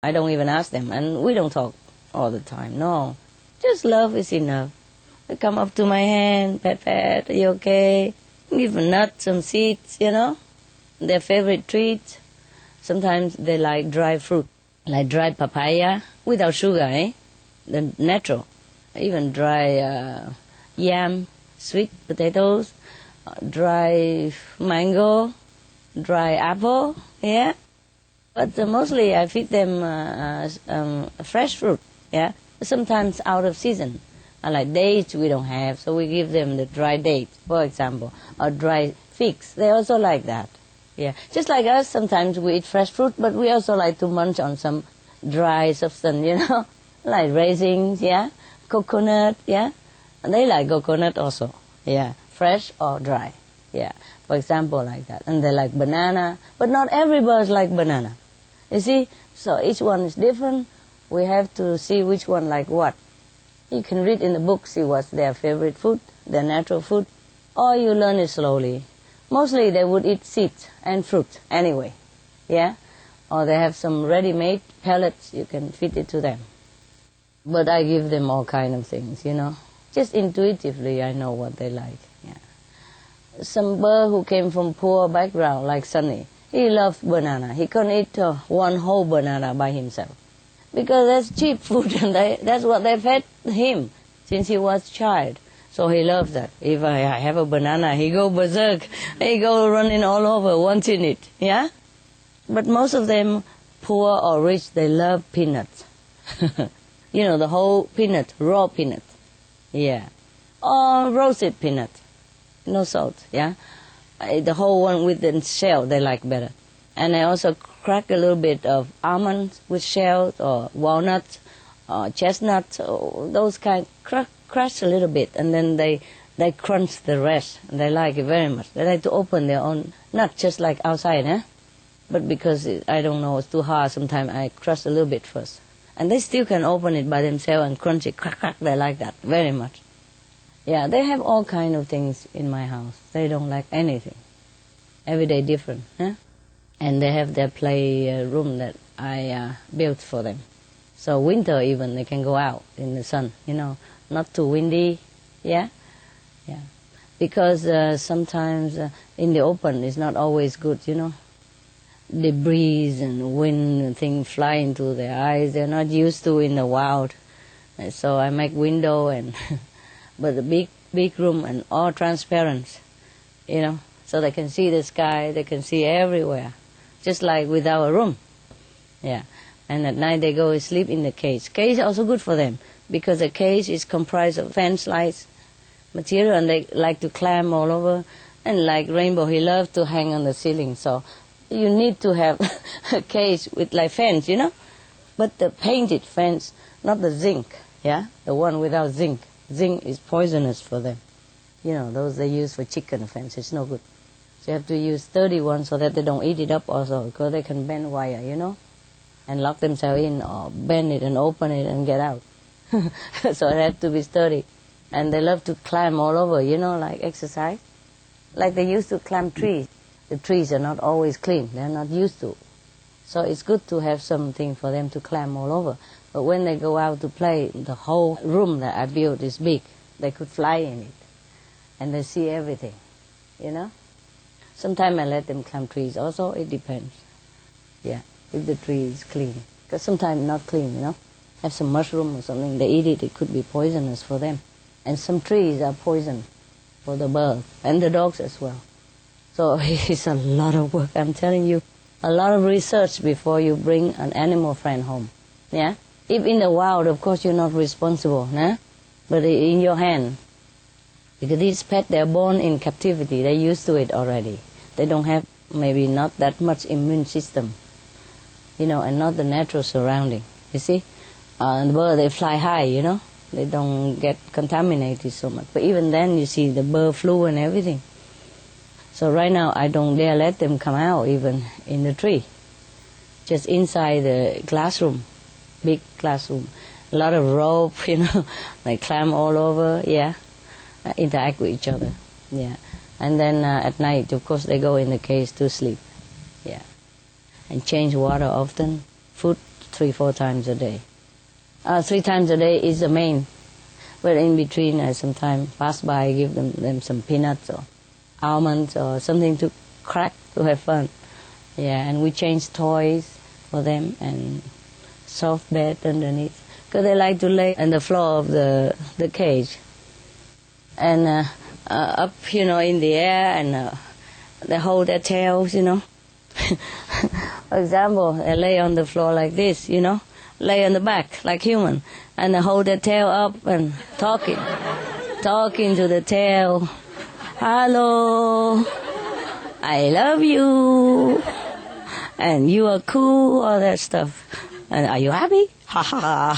I don't even ask them, and we don't talk all the time. No, just love is enough. They come up to my hand, pet, are you okay? Give them nuts, some seeds, their favorite treat. Sometimes they like dry fruit, like dried papaya without sugar, the natural. Even dry yam, sweet potatoes, dry mango, dry apple, yeah. But mostly I feed them fresh fruit, yeah. Sometimes out of season. Like dates we don't have, so we give them the dry dates, for example, or dry figs. They also like that, yeah. Just like us, sometimes we eat fresh fruit, but we also like to munch on some dry substance, like raisins, yeah, coconut, yeah. And they like coconut also, yeah, fresh or dry, yeah. For example, like that. And they like banana, but not every bird like banana. You see, so each one is different. We have to see which one like what. You can read in the book, see what's their favorite food, their natural food, or you learn it slowly. Mostly they would eat seeds and fruit anyway, yeah? Or they have some ready-made pellets, you can feed it to them. But I give them all kind of things, Just intuitively I know what they like, yeah. Some bird who came from poor background, like Sunny, he loves banana. He can't eat one whole banana by himself. Because that's cheap food, and that's what they fed him since he was a child. So he loves that. If I have a banana, he go berserk. He go running all over wanting it, yeah? But most of them, poor or rich, they love peanuts. The whole peanut, raw peanut, yeah. Or roasted peanut, no salt, yeah? The whole one with the shell they like better. And I also crack a little bit of almonds with shells, or walnuts, or chestnuts, or those kind. Crush a little bit, and then they crunch the rest. And they like it very much. They like to open their own, not just like outside, but because I don't know, it's too hard. Sometimes I crush a little bit first, and they still can open it by themselves and crunch it. Crack, crack. They like that very much. Yeah, they have all kind of things in my house. They don't like anything. Every day different, And they have their play room that I built for them. So winter even, they can go out in the sun, not too windy, yeah? Yeah. Because sometimes in the open it's not always good, The breeze and wind and things fly into their eyes, they're not used to in the wild. And so I make window and, but a big room and all transparent, so they can see the sky, they can see everywhere. Just like without a room, yeah. And at night they go and sleep in the cage. Cage is also good for them, because the cage is comprised of fence-like material, and they like to climb all over. And like Rainbow, he loves to hang on the ceiling, so you need to have a cage with like fence, But the painted fence, not the zinc, yeah? The one without zinc. Zinc is poisonous for them. Those they use for chicken fence, it's no good. So you have to use sturdy ones so that they don't eat it up also, because they can bend wire, and lock themselves in, or bend it and open it and get out. So it has to be sturdy. And they love to climb all over, like exercise. Like they used to climb trees. The trees are not always clean, they're not used to. So it's good to have something for them to climb all over. But when they go out to play, the whole room that I built is big. They could fly in it. And they see everything, Sometimes I let them climb trees also, it depends. Yeah, if the tree is clean. Because sometimes not clean, Have some mushroom or something, they eat it, it could be poisonous for them. And some trees are poison for the birds and the dogs as well. So it's a lot of work, I'm telling you. A lot of research before you bring an animal friend home. Yeah? If in the wild, of course, you're not responsible, but in your hand. Because these pets, they're born in captivity, they're used to it already. They don't have maybe not that much immune system, and not the natural surrounding, you see. And the bird, they fly high, They don't get contaminated so much. But even then, you see the bird flu and everything. So right now, I don't dare let them come out even in the tree. Just inside the classroom, big classroom. A lot of rope, they climb all over, yeah. Interact with each other, yeah. And then at night, of course, they go in the cage to sleep, yeah. And change water often. Food 3-4 times a day. 3 times a day is the main. But in between, I sometimes pass by, give them some peanuts or almonds or something to crack to have fun. Yeah, and we change toys for them and soft bed underneath. Because they like to lay on the floor of the cage. And up, in the air, and they hold their tails, For example, they lay on the floor like this, lay on the back like human, and they hold their tail up and talking to the tail. Hello, I love you, and you are cool, all that stuff. And are you happy? Ha ha.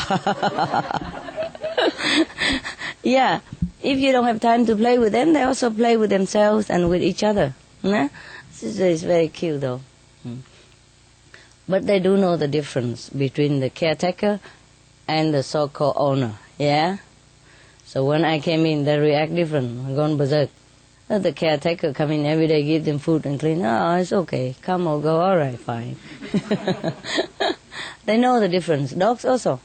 Yeah, if you don't have time to play with them, they also play with themselves and with each other. This is very cute though. But they do know the difference between the caretaker and the so-called owner, yeah? So when I came in, they react different, gone berserk. The caretaker come in every day, give them food and clean. Oh, it's okay, come or go, all right, fine. They know the difference. Dogs also,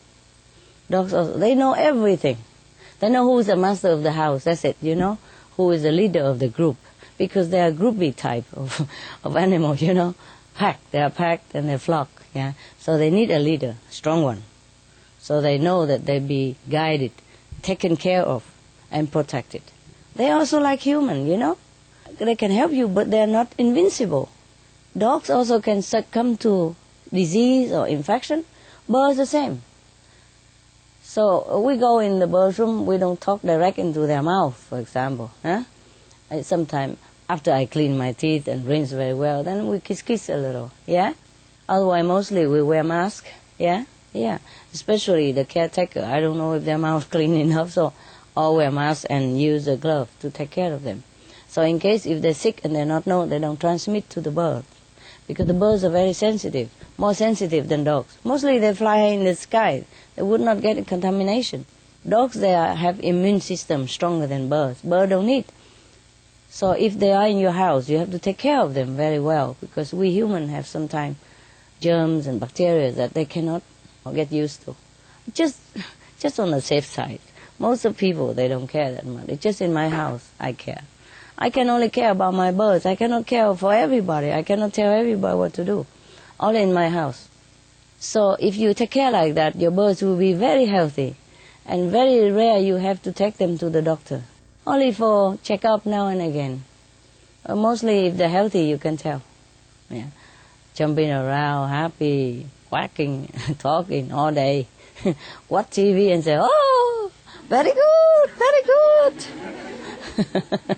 they know everything. They know who is the master of the house, that's it, who is the leader of the group. Because they are groupie type of animal, Packed, they are packed and they flock, yeah. So they need a leader, strong one. So they know that they be guided, taken care of, and protected. They also like human, They can help you, but they are not invincible. Dogs also can succumb to disease or infection. Birds the same. So we go in the bird's room, we don't talk direct into their mouth, for example. Sometimes after I clean my teeth and rinse very well, then we kiss a little, yeah? Otherwise, mostly we wear masks, yeah? Yeah, especially the caretaker. I don't know if their mouth clean enough, so all wear masks and use a glove to take care of them. So in case if they're sick and they're not known, they don't transmit to the bird. Because the birds are very sensitive, more sensitive than dogs. Mostly they fly in the sky. They would not get contamination. Dogs, they have immune system stronger than birds. Birds don't need. So if they are in your house, you have to take care of them very well, because we humans have sometimes germs and bacteria that they cannot get used to. Just on the safe side. Most of people, they don't care that much. It's just in my house, I care. I can only care about my birds. I cannot care for everybody. I cannot tell everybody what to do. Only in my house. So if you take care like that, your birds will be very healthy. And very rare you have to take them to the doctor. Only for check-up now and again. Mostly if they're healthy, you can tell. Yeah. Jumping around, happy, quacking, talking all day. Watch TV and say, oh, very good, very good.